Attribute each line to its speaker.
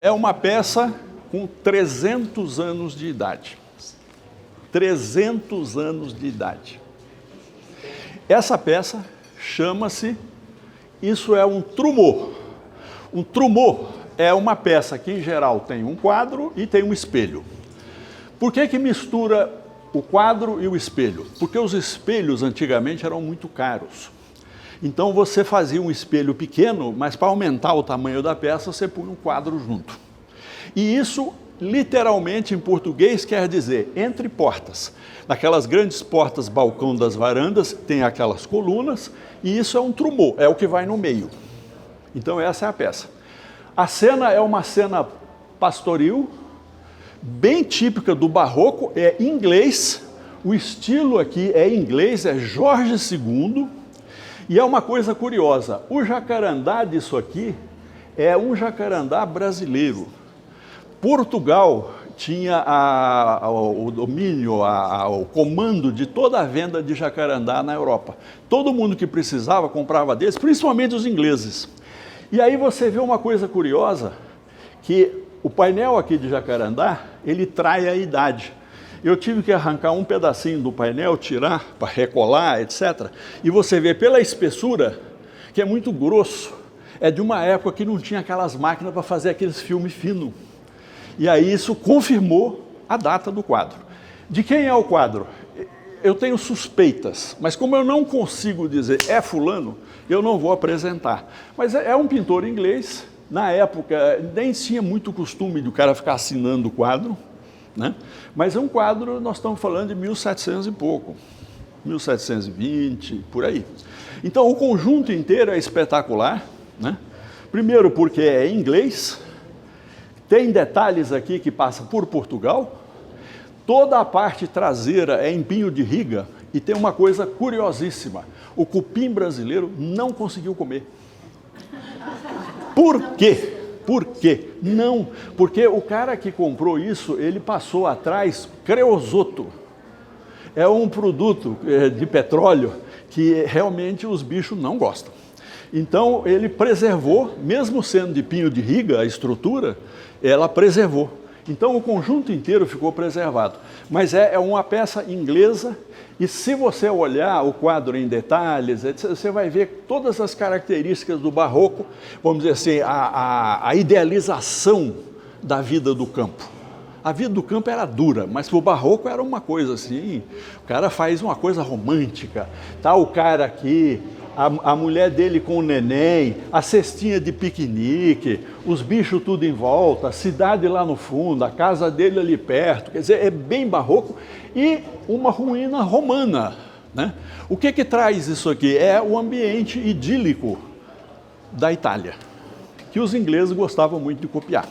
Speaker 1: É uma peça com 300 anos de idade. 300 anos de idade. Essa peça chama-se, isso é um trumeau. Um trumeau é uma peça que, em geral, tem um quadro e tem um espelho. Por que mistura o quadro e o espelho? Porque os espelhos, antigamente, eram muito caros. Então, você fazia um espelho pequeno, mas para aumentar o tamanho da peça, você punha um quadro junto. E isso, literalmente, em português, quer dizer entre portas. Naquelas grandes portas balcão das varandas, tem aquelas colunas, e isso é um trumeau, é o que vai no meio. Então, essa é a peça. A cena é uma cena pastoril, bem típica do barroco, é inglês, o estilo aqui é inglês, é Jorge II, e é uma coisa curiosa, o jacarandá disso aqui é um jacarandá brasileiro. Portugal tinha o domínio, o comando de toda a venda de jacarandá na Europa. Todo mundo que precisava comprava deles, principalmente os ingleses. E aí você vê uma coisa curiosa, que o painel aqui de jacarandá, ele trai a idade. Eu tive que arrancar um pedacinho do painel, tirar, para recolar, etc. E você vê pela espessura, que é muito grosso. É de uma época que não tinha aquelas máquinas para fazer aqueles filmes finos. E aí isso confirmou a data do quadro. De quem é o quadro? Eu tenho suspeitas, mas como eu não consigo dizer é fulano, eu não vou apresentar. Mas é um pintor inglês. Na época, nem tinha muito costume do cara ficar assinando o quadro, né? Mas é um quadro, nós estamos falando de 1700 e pouco, 1720, por aí. Então, o conjunto inteiro é espetacular, né? Primeiro porque é em inglês, tem detalhes aqui que passam por Portugal, toda a parte traseira é em pinho de riga, e tem uma coisa curiosíssima, o cupim brasileiro não conseguiu comer. Por quê? Por quê? Não, porque o cara que comprou isso, ele passou atrás creosoto. É um produto de petróleo que realmente os bichos não gostam. Então ele preservou, mesmo sendo de pinho de riga, a estrutura, ela preservou. Então o conjunto inteiro ficou preservado. Mas é uma peça inglesa, e se você olhar o quadro em detalhes, você vai ver todas as características do barroco, vamos dizer assim, a idealização da vida do campo. A vida do campo era dura, mas o barroco era uma coisa assim, o cara faz uma coisa romântica, tá o cara aqui, a mulher dele com o neném, a cestinha de piquenique, os bichos tudo em volta, a cidade lá no fundo, a casa dele ali perto, quer dizer, é bem barroco e uma ruína romana, né? O que traz isso aqui? É o ambiente idílico da Itália, que os ingleses gostavam muito de copiar.